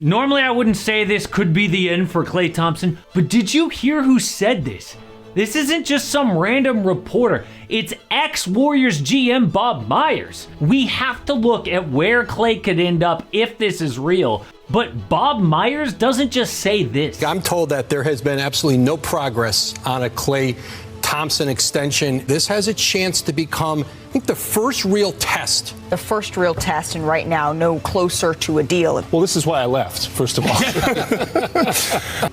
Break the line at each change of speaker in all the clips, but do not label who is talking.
Normally I wouldn't say this could be the end for Klay Thompson, but did you hear who said this? This isn't just some random reporter, it's ex-Warriors GM Bob Myers. We have to look at where Klay could end up if this is real, but Bob Myers doesn't just say this.
I'm told that there has been absolutely no progress on a Klay Thompson extension. This has a chance to become, I think, the first real test.
The first real test, and right now, no closer to a deal.
Well, this is why I left, first of all.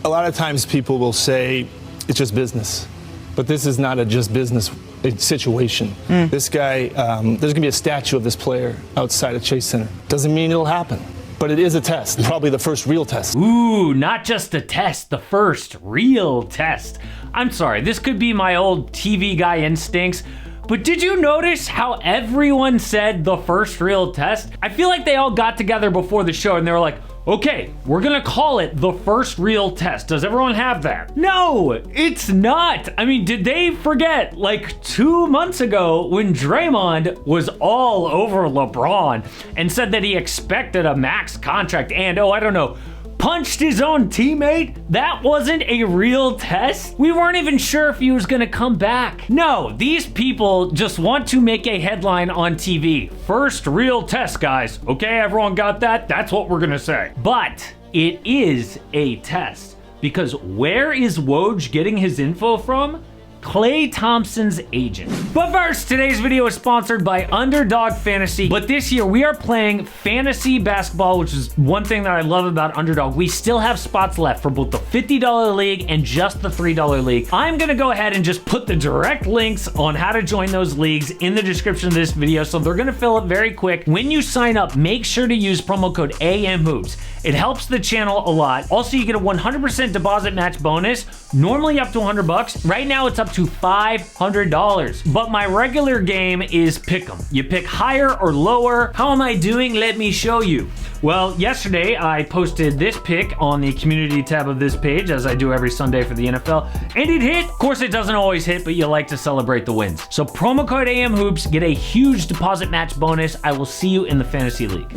A lot of times people will say it's just business, but this is not a just business situation. This guy, there's going to be a statue of this player outside of Chase Center. Doesn't mean it'll happen, but it is a test, probably the first real test.
Ooh, not just a test, the first real test. I'm sorry, this could be my old TV guy instincts, but did you notice how everyone said the first real test? I feel like they all got together before the show and they were like, okay, we're gonna call it the first real test. Does everyone have that? No, it's not. I mean, did they forget like 2 months ago when Draymond was all over LeBron and said that he expected a max contract and, oh, I don't know, punched his own teammate? That wasn't a real test? We weren't even sure if he was gonna come back. No, these people just want to make a headline on TV. First real test, guys. Okay, everyone got that? That's what we're gonna say. But it is a test, because where is Woj getting his info from? Klay Thompson's agent. But first, today's video is sponsored by Underdog Fantasy. But this year, we are playing fantasy basketball, which is one thing that I love about Underdog. We still have spots left for both the $50 league and just the $3 league. I'm gonna go ahead and just put the direct links on how to join those leagues in the description of this video, so they're gonna fill up very quick. When you sign up, make sure to use promo code AMHOOPS. It helps the channel a lot. Also, you get a 100% deposit match bonus, normally up to $100. Right now, it's up to $500. But my regular game is pick'em. You pick higher or lower. How am I doing? Let me show you. Well, yesterday I posted this pick on the community tab of this page, as I do every Sunday for the NFL, and it hit. Of course, it doesn't always hit, but you like to celebrate the wins. So promo code AMHOOPS, get a huge deposit match bonus. I will see you in the fantasy league.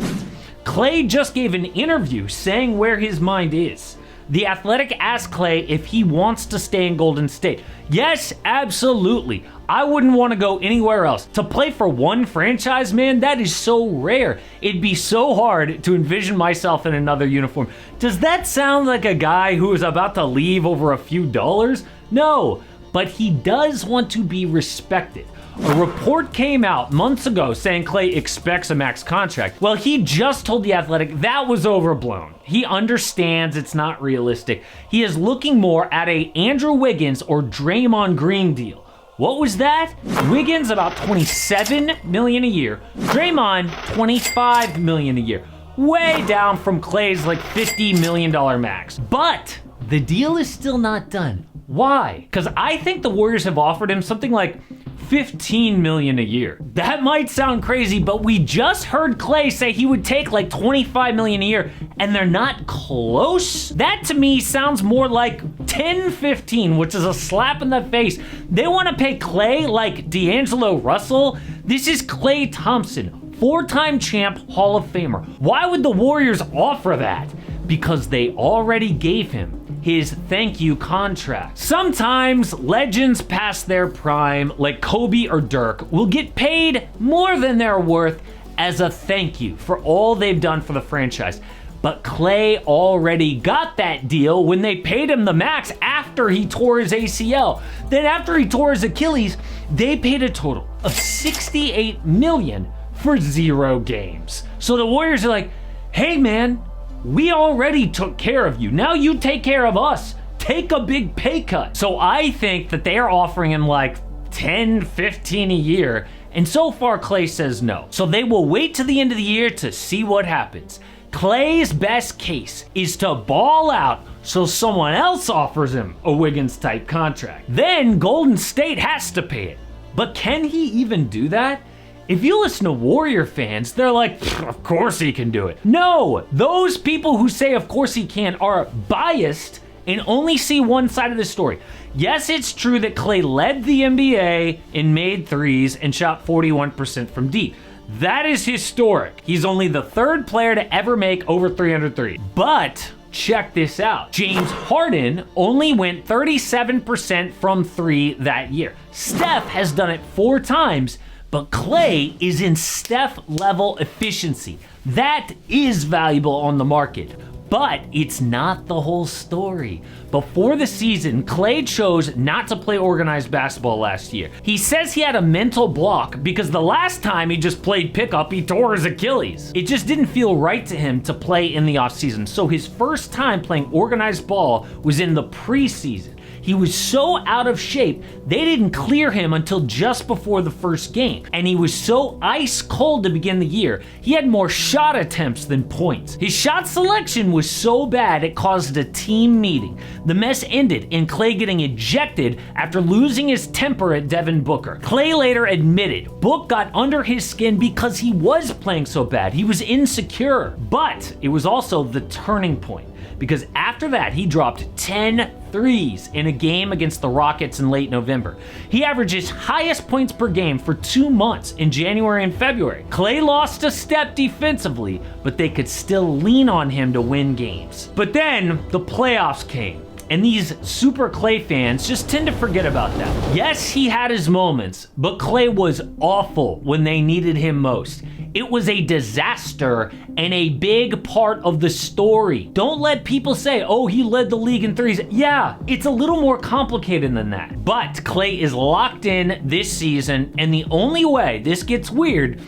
Klay just gave an interview saying where his mind is. The Athletic asked Klay if he wants to stay in Golden State. Yes, absolutely. I wouldn't want to go anywhere else. To play for one franchise, man, that is so rare. It'd be so hard to envision myself in another uniform. Does that sound like a guy who is about to leave over a few dollars? No, but he does want to be respected. A report came out months ago saying Klay expects a max contract. Well, he just told The Athletic that was overblown. He understands it's not realistic. He is looking more at a Andrew Wiggins or Draymond Green deal. What was that? Wiggins about $27 million a year. Draymond, $25 million a year. Way down from Klay's like $50 million max. But the deal is still not done. Why? Because I think the Warriors have offered him something like $15 million a year. That might sound crazy, but we just heard Klay say he would take like $25 million a year, and they're not close. That to me sounds more like 10-15, which is a slap in the face. They want to pay Klay like D'Angelo Russell. This is Klay Thompson, four-time champ, Hall of Famer. Why would the Warriors offer that? Because they already gave him his thank you contract. Sometimes legends past their prime, like Kobe or Dirk, will get paid more than they're worth as a thank you for all they've done for the franchise. But Klay already got that deal when they paid him the max after he tore his ACL. Then after he tore his Achilles, they paid a total of $68 million for 0 games. So the Warriors are like, hey man, we already took care of you. Now you take care of us. Take a big pay cut. So I think that they are offering him like 10, 15 a year. And so far, Klay says no. So they will wait to the end of the year to see what happens. Klay's best case is to ball out so someone else offers him a Wiggins-type contract. Then Golden State has to pay it. But can he even do that? If you listen to Warrior fans, they're like, of course he can do it. No, those people who say of course he can are biased and only see one side of the story. Yes, it's true that Klay led the NBA in made threes and shot 41% from deep. That is historic. He's only the third player to ever make over 303. But check this out. James Harden only went 37% from 3 that year. Steph has done it 4 times, but Klay is in Steph level efficiency. That is valuable on the market. But it's not the whole story. Before the season, Klay chose not to play organized basketball last year. He says he had a mental block because the last time he just played pickup, he tore his Achilles. It just didn't feel right to him to play in the offseason. So his first time playing organized ball was in the preseason. He was so out of shape, they didn't clear him until just before the first game. And he was so ice cold to begin the year, he had more shot attempts than points. His shot selection was so bad it caused a team meeting. The mess ended in Klay getting ejected after losing his temper at Devin Booker. Klay later admitted Book got under his skin because he was playing so bad. He was insecure. But it was also the turning point, because after that, he dropped 10 threes in a game against the Rockets in late November. He averaged his highest points per game for 2 months in January and February. Klay lost a step defensively, but they could still lean on him to win games. But then the playoffs came. And these super Klay fans just tend to forget about that. Yes, he had his moments, but Klay was awful when they needed him most. It was a disaster and a big part of the story. Don't let people say, oh, he led the league in threes. Yeah, it's a little more complicated than that. But Klay is locked in this season, and the only way this gets weird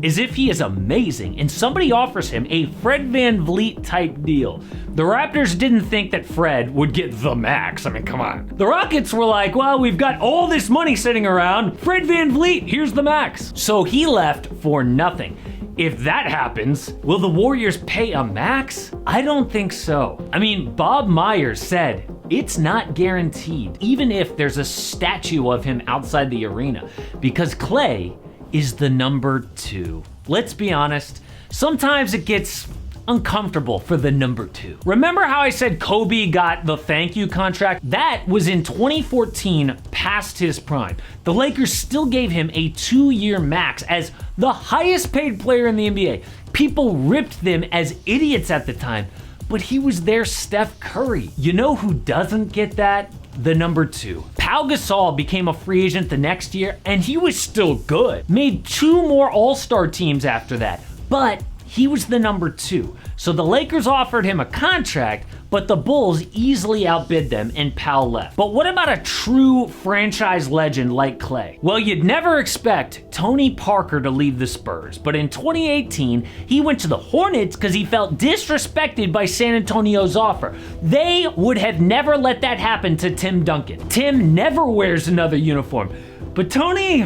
is if he is amazing and somebody offers him a Fred VanVleet type deal. The Raptors didn't think that Fred would get the max. I mean, come on. The Rockets were like, well, we've got all this money sitting around. Fred VanVleet, here's the max. So he left for nothing. If that happens, will the Warriors pay a max? I don't think so. I mean, Bob Myers said, it's not guaranteed, even if there's a statue of him outside the arena, because Klay is the number 2. Let's be honest, sometimes it gets uncomfortable for the number 2. Remember how I said Kobe got the thank you contract? That was in 2014, past his prime. The Lakers still gave him a 2-year max as the highest paid player in the NBA. People ripped them as idiots at the time, but he was their Steph Curry. You know who doesn't get that? The number 2. Pau Gasol became a free agent the next year, and he was still good. Made 2 more All-Star teams after that, but he was the number 2. So the Lakers offered him a contract, but the Bulls easily outbid them and Pau left. But what about a true franchise legend like Klay? Well, you'd never expect Tony Parker to leave the Spurs, but in 2018, he went to the Hornets because he felt disrespected by San Antonio's offer. They would have never let that happen to Tim Duncan. Tim never wears another uniform. But Tony,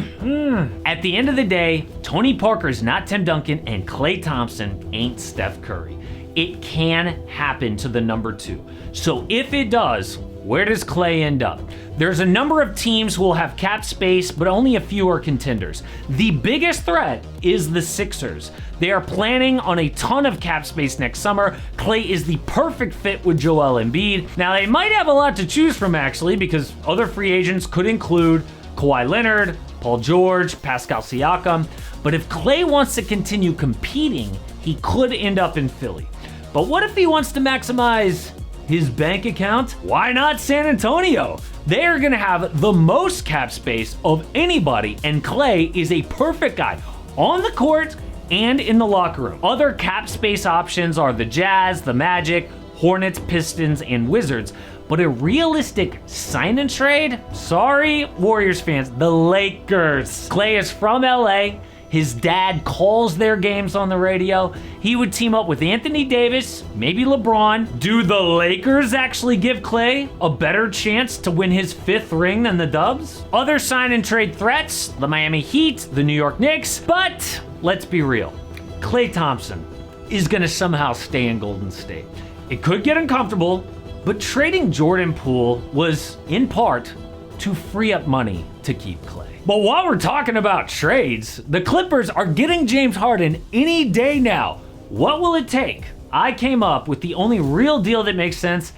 at the end of the day, Tony Parker is not Tim Duncan and Klay Thompson ain't Steph Curry. It can happen to the number 2. So if it does, where does Klay end up? There's a number of teams who will have cap space, but only a few are contenders. The biggest threat is the Sixers. They are planning on a ton of cap space next summer. Klay is the perfect fit with Joel Embiid. Now, they might have a lot to choose from, actually, because other free agents could include Kawhi Leonard, Paul George, Pascal Siakam. But if Klay wants to continue competing, he could end up in Philly. But what if he wants to maximize his bank account? Why not San Antonio? They are going to have the most cap space of anybody, and Klay is a perfect guy on the court and in the locker room. Other cap space options are the Jazz, the Magic, Hornets, Pistons, and Wizards. But a realistic sign and trade? Sorry, Warriors fans, the Lakers. Klay is from LA. His dad calls their games on the radio. He would team up with Anthony Davis, maybe LeBron. Do the Lakers actually give Klay a better chance to win his 5th ring than the Dubs? Other sign and trade threats, the Miami Heat, the New York Knicks. But let's be real, Klay Thompson is gonna somehow stay in Golden State. It could get uncomfortable, but trading Jordan Poole was, in part, to free up money to keep Klay. But while we're talking about trades, the Clippers are getting James Harden any day now. What will it take? I came up with the only real deal that makes sense,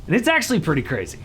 and it's actually pretty crazy.